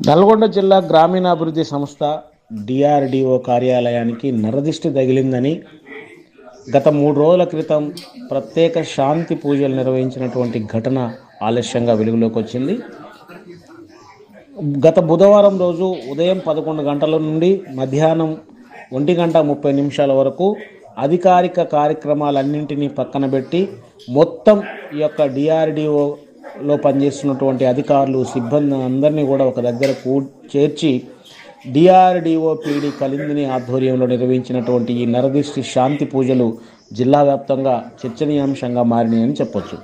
నల్గొండ జిల్లా గ్రామీణాభివృద్ధి సంస్థ డిఆర్డిఓ కార్యాలయానికి నరదిష్టి తగిలిందని గత 3 రోజుల క్రితం ప్రత్యేక శాంతి పూజలు నిర్వహించినటువంటి ఘటన ఆలస్యంగా వెలుగులోకి వచ్చింది. గత బుధవారం రోజు ఉదయం 11 గంటల నుండి మధ్యాహ్నం 1:30 వరకు అధికారిక కార్యక్రమాలన్నింటినీ పక్కన పెట్టి మొత్తం ఈ యొక్క డిఆర్డిఓలో పనిచేస్తున్నటువంటి అధికారులు సిబ్బంది అందరినీ కూడా ఒక దగ్గర చేర్చి డిఆర్డిఓ పీడి కలిందిని ఆధ్వర్యంలో నిర్వహించినటువంటి ఈ నరదిష్టి శాంతి పూజలు జిల్లా వ్యాప్తంగా చర్చనీయాంశంగా మారినాయని చెప్పొచ్చు.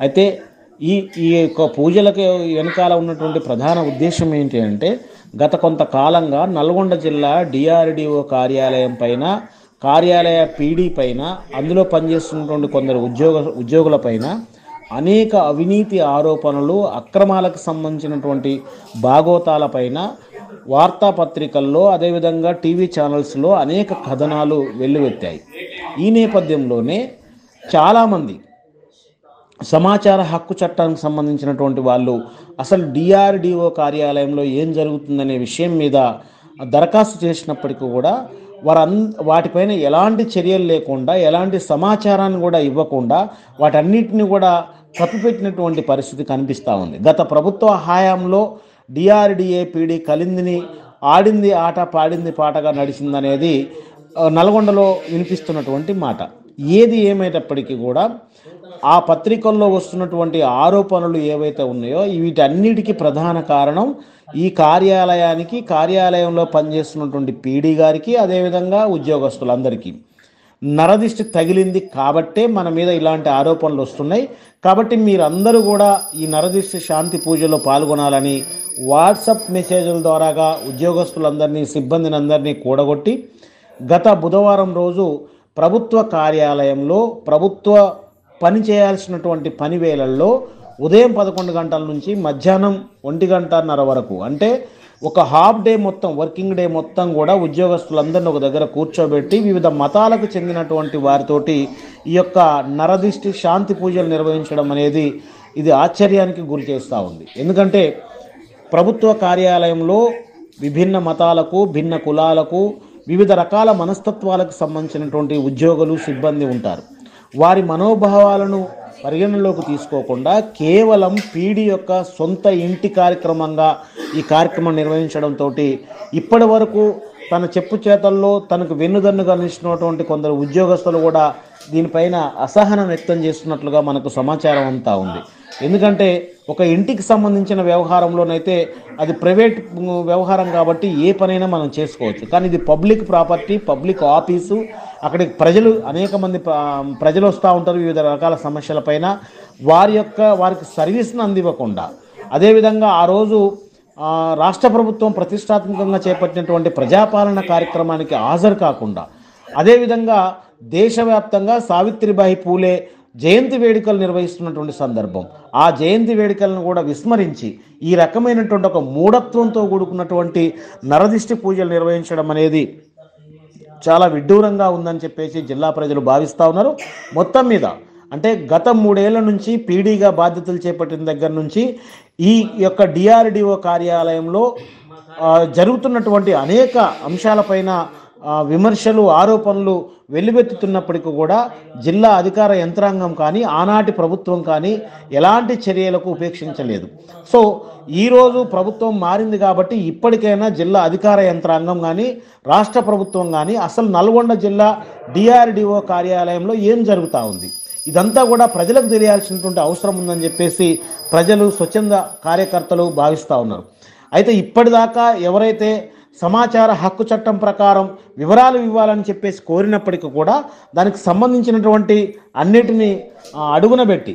అయితే ఈ యొక్క పూజలకు వెనకాల ఉన్నటువంటి ప్రధాన ఉద్దేశం ఏంటి అంటే, గత కొంతకాలంగా నల్గొండ జిల్లా డిఆర్డిఓ కార్యాలయం పైన, కార్యాలయ పీడీ పైన, అందులో పనిచేస్తున్నటువంటి కొందరు ఉద్యోగులపైన అనేక అవినీతి ఆరోపణలు, అక్రమాలకు సంబంధించినటువంటి భాగోతాలపైన వార్తాపత్రికల్లో అదేవిధంగా టీవీ ఛానల్స్లో అనేక కథనాలు వెల్లువెత్తాయి. ఈ నేపథ్యంలోనే చాలామంది సమాచార హక్కు చట్టానికి సంబంధించినటువంటి వాళ్ళు అసలు డిఆర్డిఓ కార్యాలయంలో ఏం జరుగుతుందనే విషయం మీద దరఖాస్తు చేసినప్పటికీ కూడా వాటిపైన ఎలాంటి చర్యలు లేకుండా, ఎలాంటి సమాచారాన్ని కూడా ఇవ్వకుండా వాటన్నిటిని కూడా కప్పిపెట్టినటువంటి పరిస్థితి కనిపిస్తూ ఉంది. గత ప్రభుత్వ హయాంలో డిఆర్డిఏ పీడీ కలిందిని ఆడింది ఆట, పాడింది పాటగా నడిచిందనేది నల్గొండలో వినిపిస్తున్నటువంటి మాట. ఏది ఏమైనప్పటికీ కూడా ఆ పత్రికల్లో వస్తున్నటువంటి ఆరోపణలు ఏవైతే ఉన్నాయో వీటన్నిటికీ ప్రధాన కారణం ఈ కార్యాలయంలో పనిచేస్తున్నటువంటి పీడీ గారికి, అదేవిధంగా ఉద్యోగస్తులందరికీ నరదిష్టి తగిలింది కాబట్టే మన మీద ఇలాంటి ఆరోపణలు వస్తున్నాయి. కాబట్టి మీరందరూ కూడా ఈ నరదిష్టి శాంతి పూజలో పాల్గొనాలని వాట్సాప్ మెసేజ్ల ద్వారాగా ఉద్యోగస్తులందరినీ, సిబ్బందిని అందరినీ కూడగొట్టి గత బుధవారం రోజు ప్రభుత్వ కార్యాలయంలో ప్రభుత్వ పని చేయాల్సినటువంటి పని వేళల్లో ఉదయం 11 గంటల నుంచి మధ్యాహ్నం 1:30 వరకు, అంటే ఒక హాఫ్ డే మొత్తం, వర్కింగ్ డే మొత్తం కూడా ఉద్యోగస్తులందరినీ ఒక దగ్గర కూర్చోబెట్టి వివిధ మతాలకు చెందినటువంటి వారితోటి ఈ యొక్క నరదిష్టి శాంతి పూజలు నిర్వహించడం అనేది ఇది ఆశ్చర్యానికి గురి చేస్తూ ఉంది. ఎందుకంటే ప్రభుత్వ కార్యాలయంలో విభిన్న మతాలకు, భిన్న కులాలకు, వివిధ రకాల మనస్తత్వాలకు సంబంధించినటువంటి ఉద్యోగులు, సిబ్బంది ఉంటారు. వారి మనోభావాలను పరిగణనలోకి తీసుకోకుండా కేవలం పీడీ యొక్క సొంత ఇంటి కార్యక్రమంగా ఈ కార్యక్రమం నిర్వహించడంతో ఇప్పటి వరకు తన చెప్పు చేతల్లో తనకు వెన్నుదన్నుగా నిలిచినటువంటి కొందరు ఉద్యోగస్తులు కూడా దీనిపైన అసహనం వ్యక్తం చేస్తున్నట్లుగా మనకు సమాచారం అంతా ఉంది. ఎందుకంటే ఒక ఇంటికి సంబంధించిన వ్యవహారంలోనైతే అది ప్రైవేట్ వ్యవహారం కాబట్టి ఏ పనైనా మనం చేసుకోవచ్చు. కానీ ఇది పబ్లిక్ ప్రాపర్టీ, పబ్లిక్ ఆఫీసు. అక్కడికి అనేక మంది ప్రజలు వస్తూ ఉంటారు వివిధ రకాల సమస్యలపైన. వారికి సర్వీస్ను అందివ్వకుండా, అదేవిధంగా ఆ రోజు రాష్ట్ర ప్రభుత్వం ప్రతిష్టాత్మకంగా చేపట్టినటువంటి ప్రజాపాలన కార్యక్రమానికి హాజరు కాకుండా, అదేవిధంగా దేశవ్యాప్తంగా సావిత్రిబాయి పూలే జయంతి వేడుకలు నిర్వహిస్తున్నటువంటి సందర్భం, ఆ జయంతి వేడుకలను కూడా విస్మరించి ఈ రకమైనటువంటి ఒక మూఢత్వంతో కూడుకున్నటువంటి నరదిష్టి పూజలు నిర్వహించడం అనేది చాలా విడ్డూరంగా ఉందని చెప్పేసి జిల్లా ప్రజలు భావిస్తూ ఉన్నారు. మొత్తం మీద అంటే గత 3 ఏళ్ల నుంచి పీడీగా బాధ్యతలు చేపట్టిన దగ్గర నుంచి ఈ యొక్క డిఆర్డిఓ కార్యాలయంలో జరుగుతున్నటువంటి అనేక అంశాలపైన విమర్శలు, ఆరోపణలు వెల్లువెత్తుతున్నప్పటికీ కూడా జిల్లా అధికార యంత్రాంగం కానీ, ఆనాటి ప్రభుత్వం కానీ ఎలాంటి చర్యలకు ఉపేక్షించలేదు. సో ఈరోజు ప్రభుత్వం మారింది కాబట్టి ఇప్పటికైనా జిల్లా అధికార యంత్రాంగం కానీ, రాష్ట్ర ప్రభుత్వం కానీ అసలు నల్గొండ జిల్లా డిఆర్డిఓ కార్యాలయంలో ఏం జరుగుతూ ఉంది, ఇదంతా కూడా ప్రజలకు తెలియాల్సినటువంటి అవసరం ఉందని చెప్పేసి ప్రజలు, స్వచ్ఛంద కార్యకర్తలు భావిస్తూ ఉన్నారు. అయితే ఇప్పటిదాకా ఎవరైతే సమాచార హక్కు చట్టం ప్రకారం వివరాలు ఇవ్వాలని చెప్పేసి కోరినప్పటికీ కూడా దానికి సంబంధించినటువంటి అన్నిటినీ అడుగున పెట్టి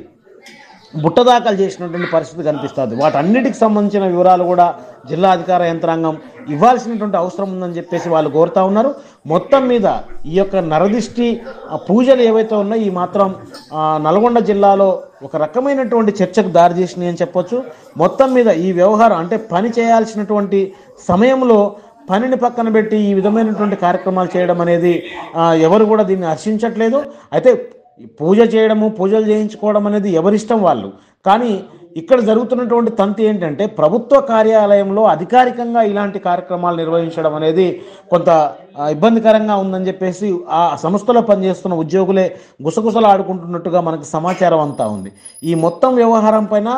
బుట్టదాఖలు చేసినటువంటి పరిస్థితి కనిపిస్తుంది. వాటన్నిటికి సంబంధించిన వివరాలు కూడా జిల్లా అధికార యంత్రాంగం ఇవ్వాల్సినటువంటి అవసరం ఉందని చెప్పేసి వాళ్ళు కోరుతూ ఉన్నారు. మొత్తం మీద ఈ యొక్క నరదిష్టి పూజలు ఏవైతే ఉన్నాయో ఈ మాత్రం నల్గొండ జిల్లాలో ఒక రకమైనటువంటి చర్చకు దారితీసినాయి అని చెప్పొచ్చు. మొత్తం మీద ఈ వ్యవహారం అంటే పని చేయాల్సినటువంటి సమయంలో పనిని పక్కన పెట్టి ఈ విధమైనటువంటి కార్యక్రమాలు చేయడం అనేది ఎవరు కూడా దీన్ని హర్షించట్లేదు. అయితే పూజ చేయడము, పూజలు చేయించుకోవడం అనేది ఎవరిష్టం వాళ్ళు. కానీ ఇక్కడ జరుగుతున్నటువంటి తంతు ఏంటంటే ప్రభుత్వ కార్యాలయంలో అధికారికంగా ఇలాంటి కార్యక్రమాలు నిర్వహించడం అనేది కొంత ఇబ్బందికరంగా ఉందని చెప్పేసి ఆ సంస్థలో పనిచేస్తున్న ఉద్యోగులే గుసగుసలు ఆడుకుంటున్నట్టుగా మనకు సమాచారం అంతా ఉంది. ఈ మొత్తం వ్యవహారం పైన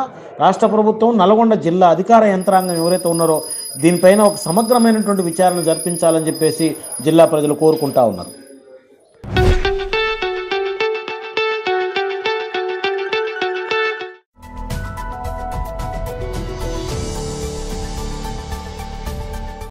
రాష్ట్ర ప్రభుత్వం, నల్గొండ జిల్లా అధికార యంత్రాంగం ఎవరైతే ఉన్నారో దీనిపైన ఒక సమగ్రమైనటువంటి విచారణ జరిపించాలని చెప్పేసి జిల్లా ప్రజలు కోరుకుంటా ఉన్నారు.